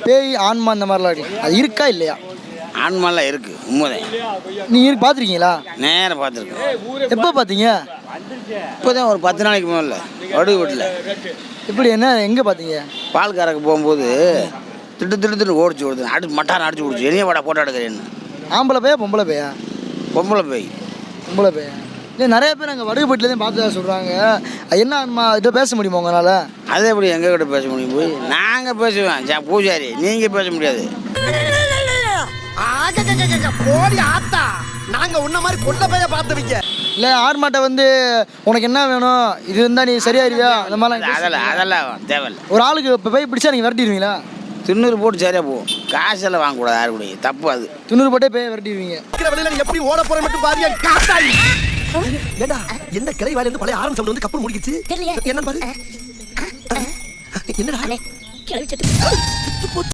பேய் ஆன்மா இந்த மாதிரிலாம் இருக்கு, அது இருக்கா இல்லையா? ஆன்மாலாம் இருக்கு, உண்மைதான். நீங்கள் பார்த்துருக்கீங்களா? நேரம் பார்த்துருக்கேன். எப்போ பார்த்தீங்க? இப்போதான் ஒரு 10 நாளைக்கு மேலே வடுகு வீட்டில். எப்படி என்ன எங்கே பார்த்தீங்க? பால் கறக்க போகும்போது திட்டு ஓடிச்சு ஓடுது, மட்டாரம் அடிச்சு ஓடிச்சு. என்னைய வாடா போட்டோ எடுக்கிறேன்னு. ஆம்பளை பேயா பொம்பளை பேயா? பொம்பளை பேய். பொம்பளை பேயா? இல்லை நிறைய பேர் அங்கே வடுகுப்பட்டில் தான் பார்த்ததா சொல்கிறாங்க. என்ன ஆன்மா இதை பேச முடியுமா உங்களால்? அது எப்படி எங்ககிட்ட பேச முடியும்? போய் நாங்கள் பேசுவேன் பூஜாரி, நீங்கள் பேச முடியாது. போடி ஆத்தா, நாங்க உன்ன மாதிரி கொண்ட பைய பார்த்தவங்க. இல்லை ஆர்மாட்டை வந்து உனக்கு என்ன வேணும், இது இருந்தால் நீ சரியாயிருவியா அந்த மாதிரிலாம்? அதெல்லாம் தேவையில்லை. ஒரு ஆளுக்கு இப்போ போய் பிடிச்சா நீங்கள் விரட்டிடுவீங்களா? திண்ணூறு போட்டு சரியாக போகும். காசெல்லாம் வாங்கக்கூடாது யாரு கூட, தப்பு அது. திண்ணூறு போட்டே போய் விரட்டிடுவீங்க. வெளியில எப்படி ஓட போற மட்டும் பாதியா காத்தாடி. ஏண்டா என்ன கிளை வாயில இருந்து பழைய ஆரம்பம் வந்து கப்பல் முடிக்கிச்சு. என்ன பாரு. என்னடா கிளை